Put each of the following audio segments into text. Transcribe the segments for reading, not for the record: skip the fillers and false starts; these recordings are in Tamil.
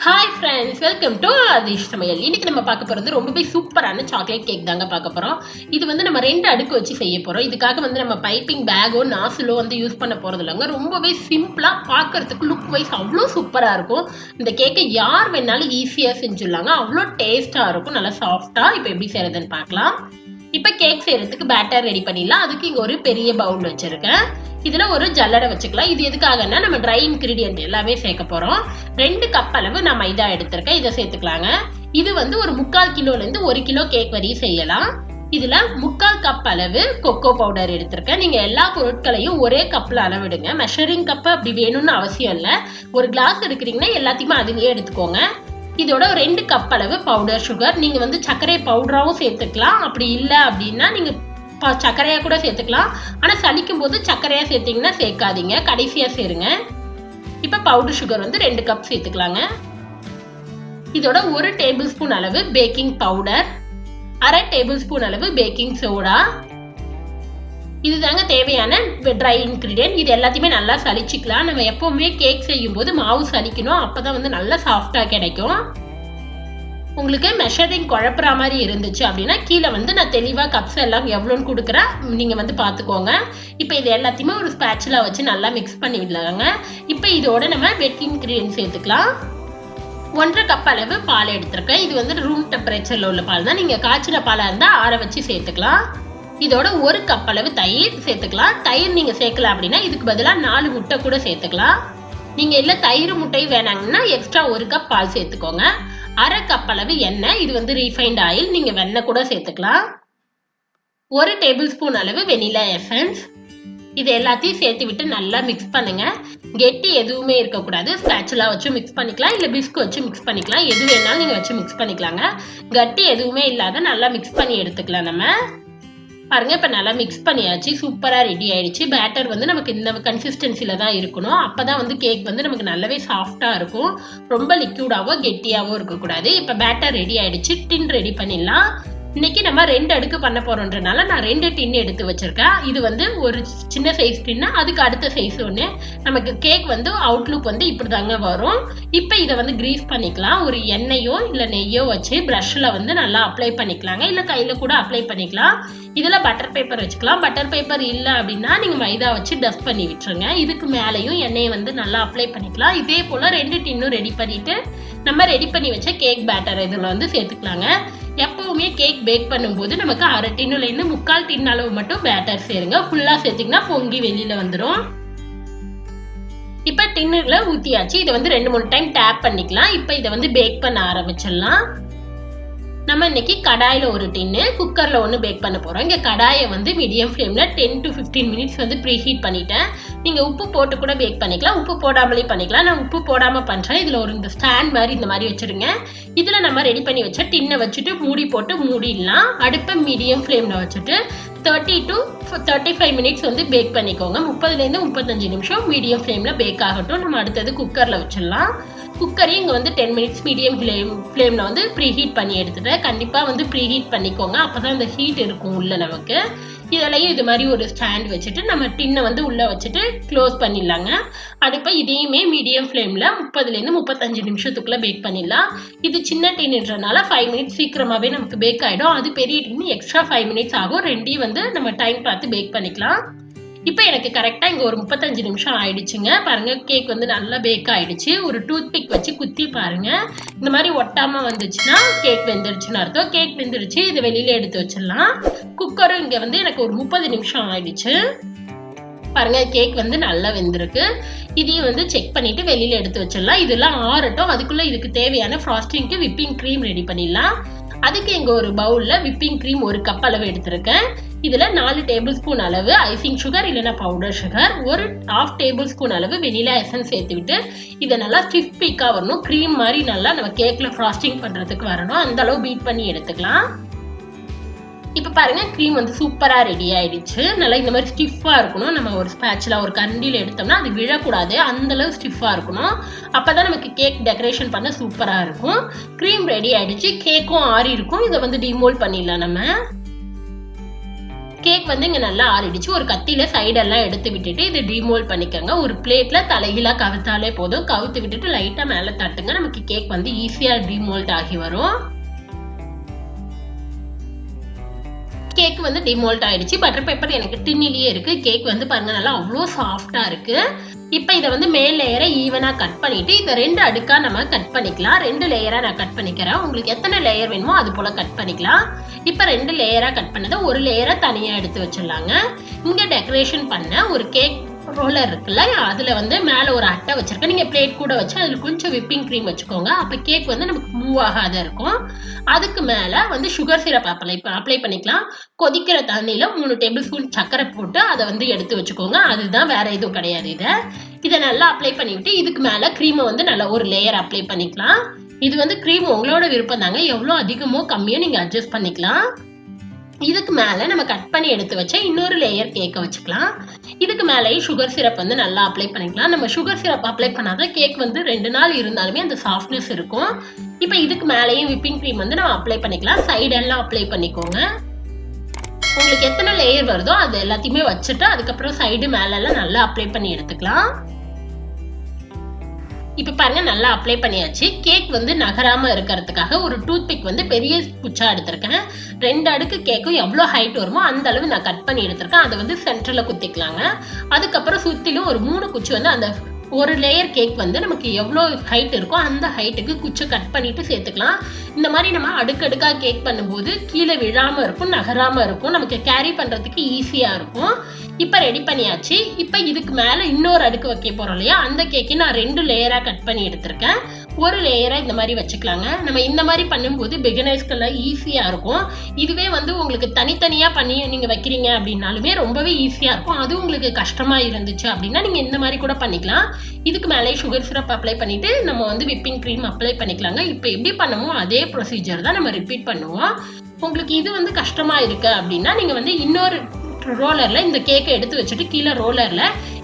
Hi friends, welcome to Aadish சமையல். இன்னைக்கு நம்ம பார்க்க போகிறது ரொம்பவே சூப்பரான சாக்லேட் கேக் தாங்க பார்க்க போகிறோம். இது வந்து நம்ம 2 அடுக்கு வச்சு செய்ய போகிறோம். இதுக்காக வந்து நம்ம பைப்பிங் பேக்கோ நாசிலோ வந்து யூஸ் பண்ண போகிறது இல்லைங்க. ரொம்பவே சிம்பிளாக பார்க்கறதுக்கு லுக் வைஸ் அவ்வளோ சூப்பராக இருக்கும். இந்த கேக்கை யார் வேணாலும் ஈஸியாக செஞ்சுடலாங்க. அவ்வளோ டேஸ்ட்டாக இருக்கும், நல்லா சாஃப்டாக. இப்போ எப்படி செய்யறதுன்னு பார்க்கலாம். இப்போ கேக் செய்யறதுக்கு பேட்டர் ரெடி பண்ணிடலாம். அதுக்கு இங்கே ஒரு பெரிய பவுல் வச்சுருக்கேன். இதில் ஒரு ஜல்லடை வச்சுக்கலாம். இது எதுக்காகன்னா நம்ம ட்ரை இன்கிரீடியன்ட் எல்லாமே சேர்க்க போகிறோம். 2 கப் அளவு நான் மைதா எடுத்திருக்கேன், இதை சேர்த்துக்கலாங்க. இது வந்து ஒரு 3/4 கிலோலேருந்து 1 கிலோ கேக் வரையும் செய்யலாம். இதில் 3/4 கப் அளவு கொக்கோ பவுடர் எடுத்திருக்கேன். நீங்கள் எல்லா பொருட்களையும் ஒரே கப்பில் அளவிடுங்க. மெஷரிங் கப்பு அப்படி வேணும்னு அவசியம் இல்லை. ஒரு கிளாஸ் எடுக்கிறீங்கன்னா எல்லாத்தையுமே அதுலேயே எடுத்துக்கோங்க. இதோட 2 கப் அளவு பவுடர் சுகர். நீங்கள் வந்து சர்க்கரை பவுடராகவும் சேர்த்துக்கலாம். அப்படி இல்லை அப்படின்னா நீங்கள் சர்க்கரையா கூட சேர்த்துக்கலாம். ஆனால் சலிக்கும் போது சர்க்கரையா சேர்த்தீங்கன்னா சேர்க்காதீங்க, கடைசியா சேருங்க. இப்போ பவுடர் சுகர் வந்து 2 கப் சேர்த்துக்கலாங்க. இதோட 1 டேபிள் ஸ்பூன் அளவு பேக்கிங் பவுடர், 1/2 டேபிள் ஸ்பூன் அளவு பேக்கிங் சோடா. இதுதாங்க தேவையான ட்ரை இன்கிரீடியன்ட். இது எல்லாத்தையுமே நல்லா சலிச்சுக்கலாம். நம்ம எப்பவுமே கேக் செய்யும் போது மாவு சலிக்கணும், அப்பதான் வந்து நல்லா சாஃப்டா கிடைக்கும். உங்களுக்கு மெஷரிங் குழப்புற மாதிரி இருந்துச்சு அப்படின்னா கீழே வந்து நான் தெளிவாக கப்ஸ் எல்லாம் எவ்வளோன்னு கொடுக்குறேன், நீங்கள் வந்து பார்த்துக்கோங்க. இப்போ இது எல்லாத்தையுமே ஒரு ஸ்பேட்சுலா வச்சு நல்லா மிக்ஸ் பண்ணி விடலாங்க. இப்போ இதோட நம்ம வெட் இன்கிரீடியன்ட் சேர்த்துக்கலாம். 1/2 கப் அளவு பால் எடுத்திருக்கேன். இது வந்து ரூம் டெம்பரேச்சரில் உள்ள பால் தான். நீங்கள் காய்ச்சின பாலாக இருந்தால் ஆற வச்சு சேர்த்துக்கலாம். இதோட 1 கப் அளவு தயிர் சேர்த்துக்கலாம். தயிர் நீங்கள் சேர்க்கல அப்படின்னா இதுக்கு பதிலாக 4 முட்டை கூட சேர்த்துக்கலாம். நீங்கள் இல்லை தயிர் முட்டை வேணாங்கன்னா எக்ஸ்ட்ரா 1 கப் பால் சேர்த்துக்கோங்க. 1/2 கப் அளவு எண்ணெய், இது வந்து ரீஃபைண்ட் ஆயில், நீங்கள் வெண்ணெய் கூட சேர்த்துக்கலாம். 1 டேபிள் ஸ்பூன் அளவு வெனிலா எசன்ஸ். இது எல்லாத்தையும் சேர்த்து விட்டு நல்லா மிக்ஸ் பண்ணுங்க. கெட்டி எதுவுமே இருக்கக்கூடாது. ஸ்பேட்சுலா வச்சு மிக்ஸ் பண்ணிக்கலாம், இல்லை பிஸ்கு வச்சு மிக்ஸ் பண்ணிக்கலாம். எது வேணாலும் நீங்கள் வச்சு மிக்ஸ் பண்ணிக்கலாங்க. கட்டி எதுவுமே இல்லாத நல்லா மிக்ஸ் பண்ணி எடுத்துக்கலாம். நம்ம பாருங்க, இப்போ நல்லா மிக்ஸ் பண்ணியாச்சு, சூப்பராக ரெடி ஆயிடுச்சு. பேட்டர் வந்து நமக்கு இந்த கன்சிஸ்டன்சில தான் இருக்கணும். அப்போதான் வந்து கேக் வந்து நமக்கு நல்லாவே சாஃப்டாக இருக்கும். ரொம்ப லிக்யூடாவோ கெட்டியாவோ இருக்கக்கூடாது. இப்போ பேட்டர் ரெடி ஆயிடுச்சு. டின் ரெடி பண்ணிடலாம். இன்னைக்கு நம்ம 2 அடுக்கு பண்ண போறோம்ன்றனால நான் 2 டின் எடுத்து வச்சிருக்கேன். இது வந்து ஒரு சின்ன சைஸ் டின்னு, அதுக்கு அடுத்த சைஸ் ஒன்று. நமக்கு கேக் வந்து அவுட்லுக் வந்து இப்படி தாங்க வரும். இப்போ இதை வந்து கிரீஸ் பண்ணிக்கலாம். ஒரு எண்ணெயோ இல்லை நெய்யோ வச்சு ப்ரஷ்ல வந்து நல்லா அப்ளை பண்ணிக்கலாங்க, இல்லை கையில கூட அப்ளை பண்ணிக்கலாம். இதில் பட்டர் பேப்பர் வச்சுக்கலாம். பட்டர் பேப்பர் இல்லை அப்படின்னா நீங்கள் மைதா வச்சு டஸ்ட் பண்ணி விட்டுருங்க. இதுக்கு மேலேயும் எண்ணெயை வந்து நல்லா அப்ளை பண்ணிக்கலாம். இதே போல் 2 டின்னும் ரெடி பண்ணிட்டு நம்ம ரெடி பண்ணி வச்ச கேக் பேட்டர் இதில் வந்து சேர்த்துக்கலாங்க. எப்பவுமே கேக் பேக் பண்ணும்போது நமக்கு 1/2 டின்னுலேருந்து 3/4 டின் அளவு மட்டும் பேட்டர் சேருங்க. ஃபுல்லாக சேர்த்திங்கன்னா பொங்கி வெளியில் வந்துடும். இப்போ டின்னுல ஊற்றியாச்சு. இதை வந்து 2-3 டைம் டேப் பண்ணிக்கலாம். இப்போ இதை வந்து பேக் பண்ண ஆரம்பிச்சிடலாம். நம்ம இன்னைக்கு கடாயில் ஒரு டின்னு, குக்கரில் ஒன்று பேக் பண்ண போகிறோம். இங்கே கடாயை வந்து மீடியம் ஃப்ளேமில் 10 to 15 மினிட்ஸ் வந்து ப்ரீ ஹீட் பண்ணிட்டேன். நீங்கள் உப்பு போட்டு கூட பேக் பண்ணிக்கலாம், உப்பு போடாமலே பண்ணிக்கலாம். நான் உப்பு போடாமல் பண்ணுறேன். இதில் ஒரு இந்த ஸ்டாண்ட் மாதிரி இந்த மாதிரி வச்சுருங்க. இதில் நம்ம ரெடி பண்ணி வச்ச டின்னை வச்சுட்டு மூடி போட்டு மூடிடலாம். அடுப்பை மீடியம் ஃப்ளேமில் வச்சுட்டு 30 to 35 மினிட்ஸ் வந்து பேக் பண்ணிக்கோங்க. 30லேருந்து 35 நிமிஷம் மீடியம் ஃப்ளேமில் பேக் ஆகட்டும். நம்ம அடுத்தது குக்கரில் வச்சிடலாம். குக்கரையும் இங்கே வந்து 10 மினிட்ஸ் மீடியம் ஃப்ளேமில் வந்து ப்ரீ ஹீட் பண்ணி எடுத்துட்டேன். கண்டிப்பாக வந்து ப்ரீ ஹீட் பண்ணிக்கோங்க, அப்போ தான் இந்த ஹீட் இருக்கும் உள்ள நமக்கு. இதெல்லாம் இது மாதிரி ஒரு ஸ்டாண்ட் வச்சுட்டு நம்ம டின்னை வந்து உள்ளே வச்சுட்டு க்ளோஸ் பண்ணிடலாங்க. அடுப்பை இதையுமே மீடியம் ஃப்ளேமில் 30லேருந்து 35 நிமிஷத்துக்குள்ளே பேக் பண்ணிடலாம். இது சின்ன டின்னுன்றனால 5 மினிட்ஸ் சீக்கிரமாகவே நமக்கு பேக் ஆகிடும். அது பெரிய டின்னு எக்ஸ்ட்ரா 5 மினிட்ஸ் ஆகும். 2ஐயும் வந்து நம்ம டைம் பார்த்து பேக் பண்ணிக்கலாம். இப்போ எனக்கு கரெக்டாக இங்கே ஒரு 35 நிமிஷம் ஆயிடுச்சுங்க. பாருங்கள், கேக் வந்து நல்லா பேக் ஆயிடுச்சு. ஒரு டூத் பிக் வச்சு குத்தி பாருங்கள். இந்த மாதிரி ஒட்டாமல் வந்துச்சுன்னா கேக் வெந்துருச்சுன்னு அர்த்தம். கேக் வெந்துருச்சு. இதை வெளியில் எடுத்து வச்சிடலாம். குக்கரும் இங்கே வந்து எனக்கு ஒரு 30 நிமிஷம் ஆயிடுச்சு. பாருங்க, கேக் வந்து நல்லா வெந்திருக்கு. இதையும் வந்து செக் பண்ணிட்டு வெளியில் எடுத்து வச்சிடலாம். இதெல்லாம் ஆறட்டும். அதுக்குள்ளே இதுக்கு தேவையான ஃப்ராஸ்டிங்க்கு விப்பிங் க்ரீம் ரெடி பண்ணிடலாம். அதுக்கு இங்கே ஒரு பவுலில் விப்பிங் க்ரீம் 1 கப் அளவு எடுத்திருக்கேன். இதில் 4 டேபிள் ஸ்பூன் அளவு ஐசிங் சுகர் இல்லைன்னா பவுடர் சுகர், 1/2 டேபிள் ஸ்பூன் அளவு வெனிலா எசன்ஸ் சேர்த்து விட்டு இதை நல்லா ஸ்டிஃப் பீக்காக வரணும். க்ரீம் மாதிரி நல்லா நம்ம கேக்கில் ஃப்ராஸ்டிங் பண்ணுறதுக்கு வரணும். அந்த அளவு பீட் பண்ணி எடுத்துக்கலாம். இப்போ பாருங்கள், க்ரீம் வந்து சூப்பராக ரெடி ஆகிடுச்சு. நல்லா இந்த மாதிரி ஸ்டிஃபாக இருக்கணும். நம்ம ஒரு ஸ்பேட்சில் ஒரு கரண்டியில் எடுத்தோம்னா அது விழக்கூடாது, அந்தளவு ஸ்டிஃபாக இருக்கணும். அப்போ தான் நமக்கு கேக் டெக்கரேஷன் பண்ண சூப்பராக இருக்கும். க்ரீம் ரெடி ஆகிடுச்சு. கேக்கும் ஆறி இருக்கும். இதை வந்து டிமோல்ட் பண்ணிடலாம். நம்ம கேக் வந்து இங்க நல்லா ஆறிடுச்சு. ஒரு கத்தியில சைடெல்லாம் எடுத்து விட்டுட்டு இது டிமோல்ட் பண்ணிக்கோங்க. ஒரு பிளேட்ல தலைகீழா கவுத்தாலே போதும். கவுத்து விட்டுட்டு லைட்டா மேல தட்டுங்க. நமக்கு கேக் வந்து ஈஸியா டிமோல்ட் ஆகி வரும். கேக் வந்து டிமோல்ட் ஆயிடுச்சு. பட்டர் பேப்பர் எனக்கு டின்னிலேயே இருக்கு. கேக் வந்து பாருங்க நல்லா அவ்வளோ சாஃப்டா இருக்கு. இப்போ இதை வந்து மேல் லேயரை ஈவனா கட் பண்ணிட்டு இதை 2 அடுக்கா நம்ம கட் பண்ணிக்கலாம். 2 லேயரா நான் கட் பண்ணிக்கிறேன். உங்களுக்கு எத்தனை லேயர் வேணுமோ அது போல கட் பண்ணிக்கலாம். இப்போ 2 லேயரா கட் பண்ணதை ஒரு லேயரை தனியா எடுத்து வச்சிடலாங்க. இங்க டெக்கரேஷன் பண்ண ஒரு கேக் ரோலர் இருக்குல்ல, அதுல வந்து மேல ஒரு அட்டை வச்சிருக்கேன். நீங்க பிளேட் கூட வச்சு அதுல கொஞ்சம் விப்பிங் கிரீம் வச்சுக்கோங்க. அப்ப கேக் வந்து நமக்கு மூவ் ஆகாத இருக்கும். அதுக்கு மேல வந்து சுகர் சிரப் அப்ளை பண்ணிக்கலாம். கொதிக்கிற தண்ணியில 3 டேபிள் ஸ்பூன் சர்க்கரை போட்டு அதை வந்து எடுத்து வச்சுக்கோங்க. அதுதான், வேற எதுவும் கிடையாது. இதை நல்லா அப்ளை பண்ணிவிட்டு இதுக்கு மேல கிரீமை வந்து நல்லா ஒரு லேயர் அப்ளை பண்ணிக்கலாம். இது வந்து கிரீம் உங்களோட விருப்பம் தாங்க. எவ்வளவு அதிகமோ கம்மியோ நீங்க அட்ஜஸ்ட் பண்ணிக்கலாம். இதுக்கு மேல நம்ம கட் பண்ணி எடுத்து வச்ச இன்னொரு லேயர் கேக்க வச்சுக்கலாம். இதுக்கு மேலேயும் சுகர் சிரப் வந்து நல்லா அப்ளை பண்ணிக்கலாம். நம்ம சுகர் சிரப் அப்ளை பண்ணாதான் கேக் வந்து 2 நாள் இருந்தாலுமே அந்த சாஃப்ட்னஸ் இருக்கும். இப்போ இதுக்கு மேலேயும் விப்பிங் கிரீம் வந்து நம்ம அப்ளை பண்ணிக்கலாம். சைடெல்லாம் அப்ளை பண்ணிக்கோங்க. உங்களுக்கு எத்தனை லேயர் வருதோ அது எல்லாத்தையுமே வச்சுட்டு அதுக்கப்புறம் சைடு மேல எல்லாம் நல்லா அப்ளை பண்ணி எடுத்துக்கலாம். இப்ப பாருங்க நல்லா அப்ளை பண்ணியாச்சு. கேக் வந்து நகராம இருக்கிறதுக்காக ஒரு டூத் பிக் வந்து பெரிய குச்சா எடுத்திருக்கேன். 2 அடுக்கு கேக்கும் எவ்வளவு ஹைட் வருமோ அந்த அளவு நான் கட் பண்ணி எடுத்திருக்கேன். அதை வந்து சென்டர்ல குத்திக்கலாங்க. அதுக்கப்புறம் சுத்திலும் ஒரு 3 குச்சி வந்து அந்த ஒரு லேயர் கேக் வந்து நமக்கு எவ்வளவு ஹைட் இருக்கோ அந்த ஹைட்டுக்கு குச்சை கட் பண்ணிட்டு சேர்த்துக்கலாம். இந்த மாதிரி நம்ம அடுக்கடுக்கா கேக் பண்ணும்போது கீழே விழாம இருக்கும், நகராம இருக்கும், நமக்கு கேரி பண்றதுக்கு ஈஸியா இருக்கும். இப்ப ரெடி பண்ணியாச்சு. இப்ப இதுக்கு மேல இன்னொரு அடுக்கு வைக்க போறோம் இல்லையா, அந்த கேக்கை நான் 2 லேயரா கட் பண்ணி எடுத்திருக்கேன். ஒரு லேயரா இந்த மாதிரி வச்சுக்கலாங்க. நம்ம இந்த மாதிரி பண்ணும்போது பிகினர்ஸ்க்கெல்லாம் ஈஸியா இருக்கும். இதுவே வந்து உங்களுக்கு தனித்தனியா பண்ணி நீங்க வைக்கிறீங்க அப்படின்னாலுமே ரொம்பவே ஈஸியா இருக்கும். அது உங்களுக்கு கஷ்டமா இருந்துச்சு அப்படின்னா நீங்க இந்த மாதிரி கூட பண்ணிக்கலாம். இதுக்கு மேலே சுகர் சிரப் அப்ளை பண்ணிட்டு நம்ம வந்து விப்பிங் கிரீம் அப்ளை பண்ணிக்கலாங்க. இப்ப எப்படி பண்ணுமோ அதே ப்ரொசீஜர் தான் நம்ம ரிப்பீட் பண்ணுவோம். உங்களுக்கு இது வந்து கஷ்டமா இருக்கு அப்படின்னா நீங்க வந்து இன்னொரு ரோலர்ல இந்த கேக்கை எடுத்து வச்சுட்டு கீழே ரோலர்ல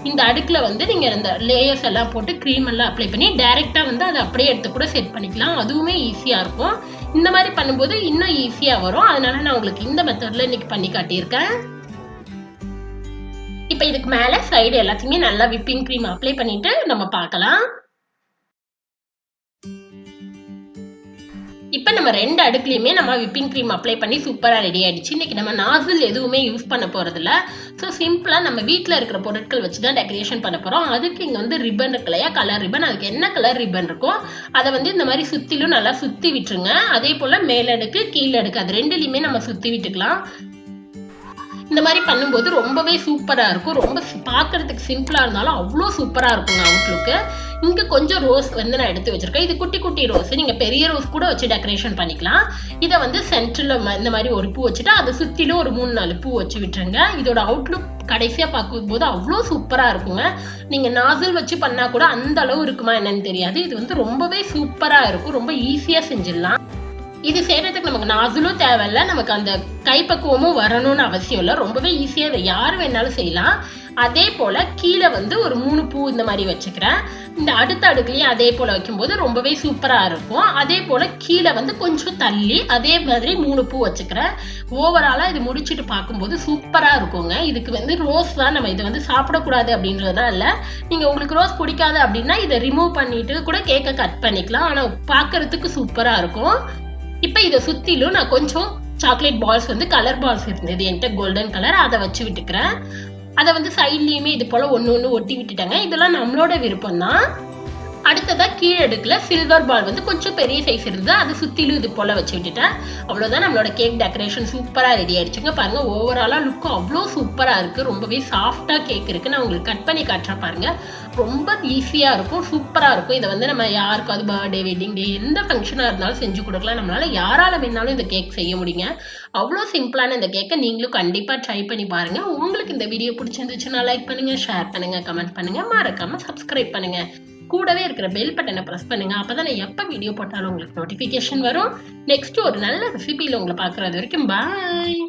இந்த அடுக்குல வந்து நீங்க இந்த லேயர்ஸ் எல்லாம் போட்டு கிரீம் எல்லாம் அப்ளை பண்ணி டைரக்டா வந்து அதை அப்படியே எடுத்து கூட செட் பண்ணிக்கலாம். அதுவுமே ஈஸியா இருக்கும். இந்த மாதிரி பண்ணும்போது இன்னும் ஈஸியா வரும். அதனால நான் உங்களுக்கு இந்த மெத்தட்ல இன்னைக்கு பண்ணி காட்டியிருக்கேன். இப்ப இதுக்கு மேல சைடு எல்லாத்தையுமே நல்லா விப்பிங் கிரீம் அப்ளை பண்ணிட்டு நம்ம பார்க்கலாம். இப்ப நம்ம 2 அடுக்குலயுமே நம்ம விப்பிங் கிரீம் அப்ளை பண்ணி சூப்பரா ரெடி ஆயிடுச்சு. இன்னைக்கு நம்ம நாசில் எதுவுமே யூஸ் பண்ண போறது இல்ல. ஸோ சிம்பிளா நம்ம வீட்டுல இருக்கிற பொருட்கள் வச்சுதான் டெக்கரேஷன் பண்ண போறோம். அதுக்கு இங்க வந்து ரிப்பன் இருக்கு இல்லையா, கலர் ரிப்பன். அதுக்கு என்ன கலர் ரிப்பன் இருக்கோ அதை வந்து இந்த மாதிரி சுத்திலும் நல்லா சுத்தி விட்டுருங்க. அதே போல மேலடுக்கு கீழடுக்கு அது 2லயுமே நம்ம சுத்தி விட்டுக்கலாம். இந்த மாதிரி பண்ணும்போது ரொம்பவே சூப்பரா இருக்கும். ரொம்ப பாக்குறதுக்கு சிம்பிளா இருந்தாலும் அவ்வளோ சூப்பரா இருக்குங்க அவுட்லுக்கு. இங்க கொஞ்சம் ரோஸ் வந்து நான் எடுத்து வச்சிருக்கேன். இது குட்டி குட்டி ரோஸ், நீங்க பெரிய ரோஸ் கூட வச்சு டெக்கரேஷன் பண்ணிக்கலாம். இதை வந்து சென்டர்ல இந்த மாதிரி ஒரு பூ வச்சுட்டு அதை சுத்திலும் ஒரு 3-4 பூ வச்சு விட்டுருங்க. இதோட அவுட்லுக் கடைசியா பார்க்கும்போது அவ்வளோ சூப்பரா இருக்குங்க. நீங்க நாசில் வச்சு பண்ணா கூட அந்த அளவு இருக்குமா என்னன்னு தெரியாது. இது வந்து ரொம்பவே சூப்பரா இருக்கும். ரொம்ப ஈஸியா செஞ்சிடலாம். இது செய்யறதுக்கு நமக்கு நாசிலும் தேவையில்ல, நமக்கு அந்த கைப்பக்குவமும் வரணும்னு அவசியம் இல்லை. ரொம்பவே ஈஸியா இதை யார் வேணாலும் செய்யலாம். அதே போல கீழே வந்து ஒரு 3 பூ இந்த மாதிரி வச்சுக்கிறேன். இந்த அடுத்த அடுக்குலயும் அதே போல வைக்கும்போது ரொம்பவே சூப்பரா இருக்கும். அதே போல கீழே வந்து கொஞ்சம் தள்ளி அதே மாதிரி 3 பூ வச்சுக்கிறேன். ஓவராலா இது முடிச்சுட்டு பார்க்கும்போது சூப்பரா இருக்குங்க. இதுக்கு வந்து ரோஸ் தான், நம்ம இதை வந்து சாப்பிடக்கூடாது அப்படின்றதுதான் இல்ல. நீங்க உங்களுக்கு ரோஸ் பிடிக்காது அப்படின்னா இதை ரிமூவ் பண்ணிட்டு கூட கேக்கை கட் பண்ணிக்கலாம். ஆனா பாக்குறதுக்கு சூப்பரா இருக்கும். இப்ப இதை சுத்திலும் நான் கொஞ்சம் சாக்லேட் பால்ஸ் வந்து கலர் பால்ஸ் இருந்தது என்கிட்ட, கோல்டன் கலர், அதை வச்சு விட்டுக்கிறேன். அதை வந்து சைட்லயுமே இது போல ஒண்ணு ஒட்டி விட்டுட்டாங்க. இதெல்லாம் நம்மளோட விருப்பம் தான். அடுத்ததா கீழே அடுக்குல சில்வர் பால் வந்து கொஞ்சம் பெரிய சைஸ் இருந்தது, அது சுத்திலும் இது போல வச்சு விட்டுட்டேன். அவ்வளவுதான், நம்மளோட கேக் டெக்கரேஷன் சூப்பரா ரெடி ஆயிடுச்சுங்க. பாருங்க ஓவராலா லுக் அவ்வளோ சூப்பரா இருக்கு. ரொம்பவே சாஃப்டா கேக் இருக்கு. நான் உங்களுக்கு கட் பண்ணி காட்டுறேன் பாருங்க. ரொம்ப ஈஸியா இருக்கும், சூப்பரா இருக்கும். இதை வந்து நம்ம யாருக்காவது பர்த்டே, வெட்டிங் டே, எந்த ஃபங்க்ஷனா இருந்தாலும் செஞ்சு கொடுக்கலாம். நம்மளால யாரால வேணாலும் இந்த கேக் செய்ய முடியுங்க. அவ்வளோ சிம்பிளான இந்த கேக்கை நீங்களும் கண்டிப்பா ட்ரை பண்ணி பாருங்க. உங்களுக்கு இந்த வீடியோ பிடிச்சிருந்துச்சுன்னா லைக் பண்ணுங்க, ஷேர் பண்ணுங்க, கமெண்ட் பண்ணுங்க, மறக்காம சப்ஸ்கிரைப் பண்ணுங்க. கூடவே இருக்கிற பெல் பட்டனை பிரஸ் பண்ணுங்க. அப்பதான் நான் எப்ப வீடியோ போட்டாலும் உங்களுக்கு நோட்டிபிகேஷன் வரும். நெக்ஸ்ட் ஒரு நல்ல ரெசிபியில உங்களை பாக்குறது வரைக்கும் பாய்.